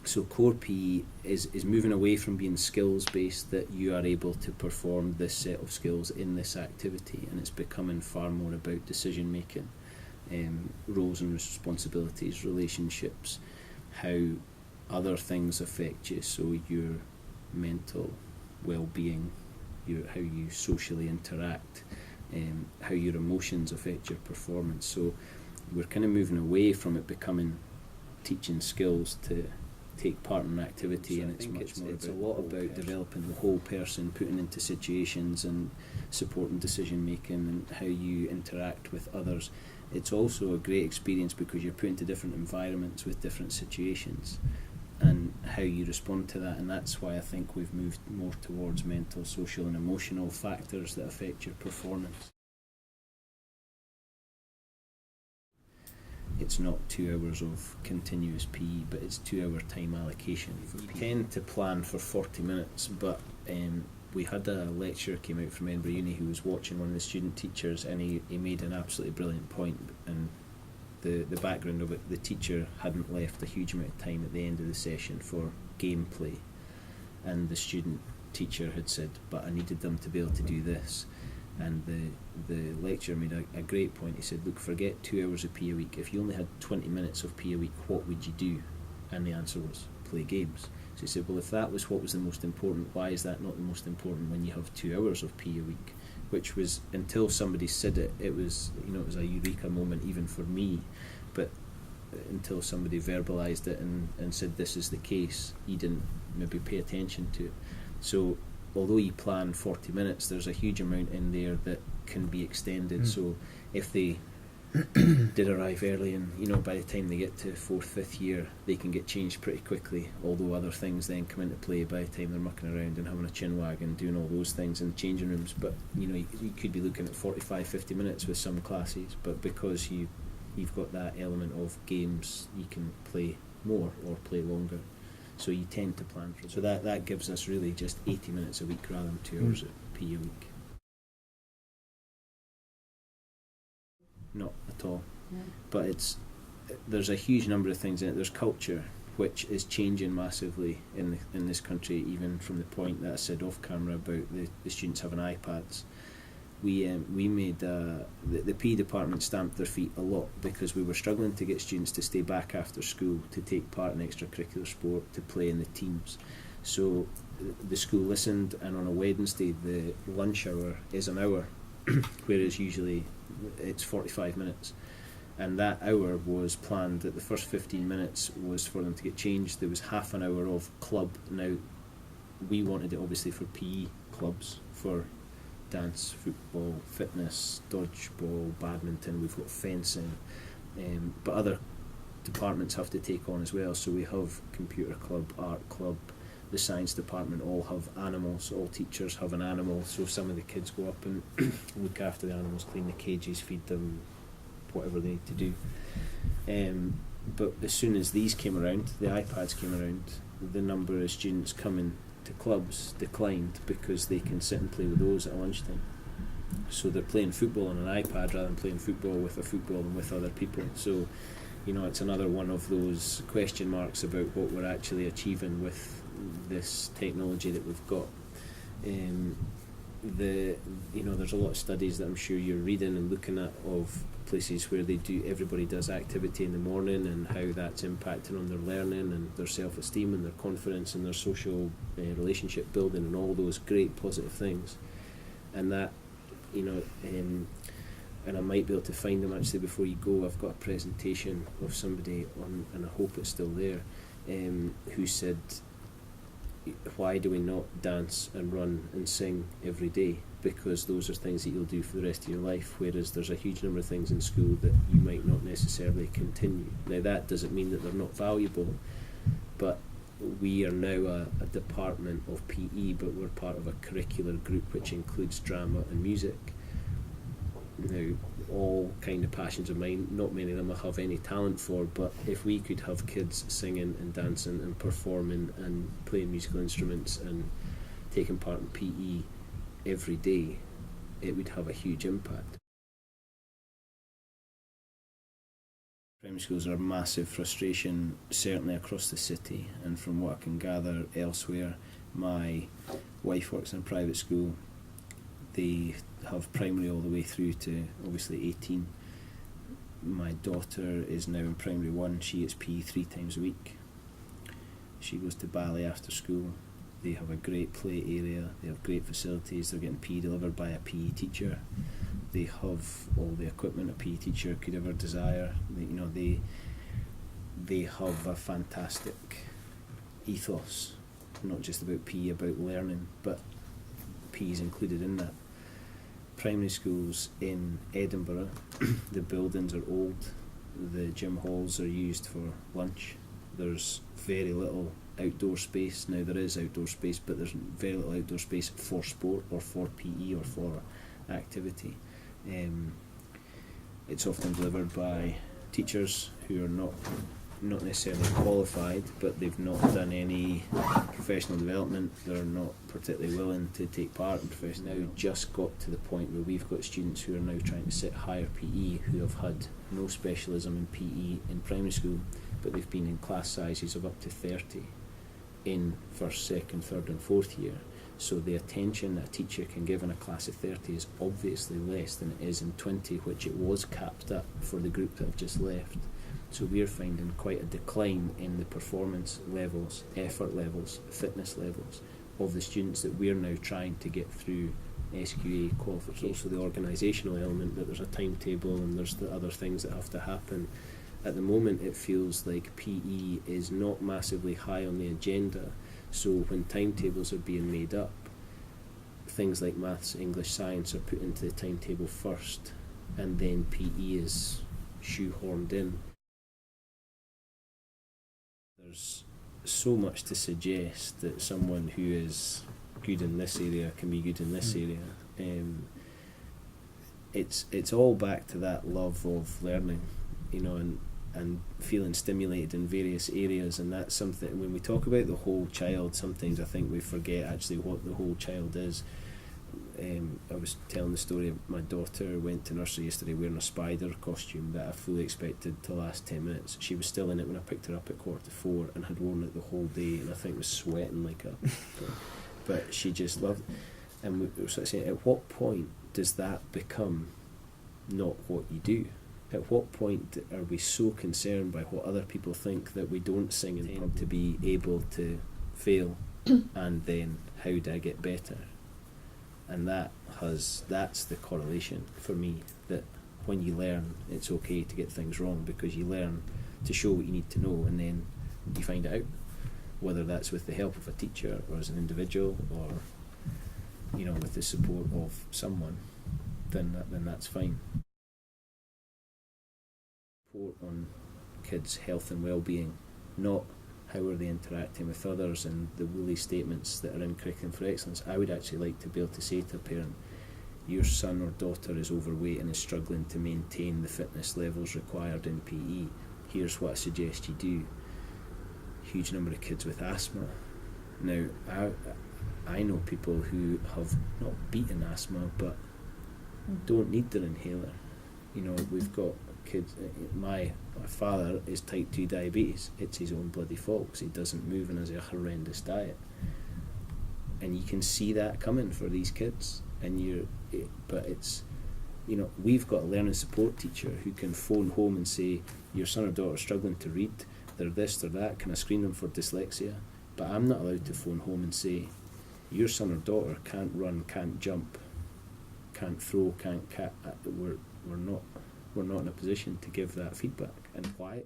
So core PE is moving away from being skills based, that you are able to perform this set of skills in this activity, and it's becoming far more about decision making, roles and responsibilities, relationships, how other things affect you, so your mental well-being, how you socially interact, how your emotions affect your performance. So we're kind of moving away from it becoming teaching skills to take part in an activity, and it's a lot about developing the whole person, putting into situations and supporting decision making and how you interact with others. It's also a great experience because you're put into different environments with different situations and how you respond to that, and that's why I think we've moved more towards mental, social and emotional factors that affect your performance. It's not 2 hours of continuous PE, but it's 2 hour time allocation. You tend to plan for 40 minutes, but we had a lecturer came out from Edinburgh Uni who was watching one of the student teachers, and he made an absolutely brilliant point, and the background of it, the teacher hadn't left a huge amount of time at the end of the session for gameplay, and the student teacher had said, but I needed them to be able to do this. And the lecturer made a great point. He said, look, forget 2 hours of PE a week. If you only had 20 minutes of PE a week, what would you do? And the answer was play games. So he said, well, if that was what was the most important, why is that not the most important when you have 2 hours of PE a week? Which was, until somebody said it, it was a eureka moment even for me, but until somebody verbalised it and said this is the case, you didn't maybe pay attention to it. So although you plan 40 minutes, there's a huge amount in there that can be extended. So if they did arrive early, and by the time they get to 4th, 5th year, they can get changed pretty quickly, although other things then come into play by the time they're mucking around and having a chin wag and doing all those things in the changing rooms. But you could be looking at 45, 50 minutes with some classes, but because you've got that element of games, you can play more or play longer. So you tend to plan for it. So that gives us really just 80 minutes a week rather than 2 hours of PE a week. Not at all. Yeah. But there's a huge number of things in it. There's culture, which is changing massively in this country, even from the point that I said off camera about the students having iPads. We made the PE department stamped their feet a lot because we were struggling to get students to stay back after school to take part in extracurricular sport, to play in the teams. So the school listened, and on a Wednesday the lunch hour is an hour, whereas usually it's 45 minutes. And that hour was planned that the first 15 minutes was for them to get changed. There was half an hour of club. Now, we wanted it obviously for PE clubs, for dance, football, fitness, dodgeball, badminton, we've got fencing, but other departments have to take on as well. So we have computer club, art club, the science department all have animals, all teachers have an animal, so some of the kids go up and look after the animals, clean the cages, feed them, whatever they need to do. But as soon as these came around, the iPads came around, the number of students coming to clubs declined because they can sit and play with those at lunchtime. So they're playing football on an iPad rather than playing football with a football and with other people. So, it's another one of those question marks about what we're actually achieving with this technology that we've got. There's a lot of studies that I'm sure you're reading and looking at of places where everybody does activity in the morning and how that's impacting on their learning and their self-esteem and their confidence and their social relationship building and all those great positive things. And that, and I might be able to find them actually before you go. I've got a presentation of somebody on, and I hope it's still there, who said, why do we not dance and run and sing every day? Because those are things that you'll do for the rest of your life, whereas there's a huge number of things in school that you might not necessarily continue. Now, that doesn't mean that they're not valuable, but we are now a department of PE, but we're part of a curricular group which includes drama and music. Now, all kind of passions of mine, not many of them I have any talent for, but if we could have kids singing and dancing and performing and playing musical instruments and taking part in PE every day, it would have a huge impact. Primary schools are a massive frustration, certainly across the city, and from what I can gather elsewhere. My wife works in a private school. They have primary all the way through to obviously 18. My daughter is now in primary 1. She gets PE 3 times a week. She goes to ballet after school. They have a great play area. They have great facilities. They're getting PE delivered by a PE teacher. They have all the equipment a PE teacher could ever desire. They have a fantastic ethos, not just about PE, about learning, but PE is included in that. Primary schools in Edinburgh, the buildings are old. The gym halls are used for lunch. There's very little outdoor space. Now there is outdoor space, but there's very little outdoor space for sport or for PE or for activity. It's often delivered by teachers who are not necessarily qualified, but they've not done any professional development. They're not particularly willing to take part in professional. Now just got to the point where we've got students who are now trying to sit higher PE who have had no specialism in PE in primary school, but they've been in class sizes of up to 30 in first, second, third and fourth year. So the attention that a teacher can give in a class of 30 is obviously less than it is in 20, which it was capped at for the group that have just left. So we're finding quite a decline in the performance levels, effort levels, fitness levels of the students that we're now trying to get through SQA qualification. Also the organisational element, that there's a timetable and there's the other things that have to happen. At the moment it feels like PE is not massively high on the agenda, so when timetables are being made up, things like maths, English, science are put into the timetable first, and then PE is shoehorned in. There's so much to suggest that someone who is good in this area can be good in this area. It's all back to that love of learning, and feeling stimulated in various areas, and that's something, when we talk about the whole child, sometimes I think we forget actually what the whole child is. I was telling the story of my daughter went to nursery yesterday wearing a spider costume that I fully expected to last 10 minutes. She was still in it when I picked her up at 3:45 and had worn it the whole day, and I think was sweating like a but she just loved it. And we were sort of saying, at what point does that become not what you do? At what point are we so concerned by what other people think that we don't sing and tend to be able to fail and then how do I get better? And that's the correlation for me, that when you learn it's okay to get things wrong, because you learn to show what you need to know and then you find it out, whether that's with the help of a teacher or as an individual or with the support of someone, then that's fine. Support on kids' health and well-being, not how are they interacting with others and the woolly statements that are in Curriculum for Excellence. I would actually like to be able to say to a parent, your son or daughter is overweight and is struggling to maintain the fitness levels required in PE. Here's what I suggest you do. Huge number of kids with asthma. Now, I know people who have not beaten asthma but don't need their inhaler. We've got kids. My father is type 2 diabetes. It's his own bloody fault because he doesn't move and has a horrendous diet. And you can see that coming for these kids. But it's, we've got a learning support teacher who can phone home and say, your son or daughter is struggling to read, they're this, they're that, can I screen them for dyslexia? But I'm not allowed to phone home and say, your son or daughter can't run, can't jump, can't throw, can't we're not in a position to give that feedback. And why?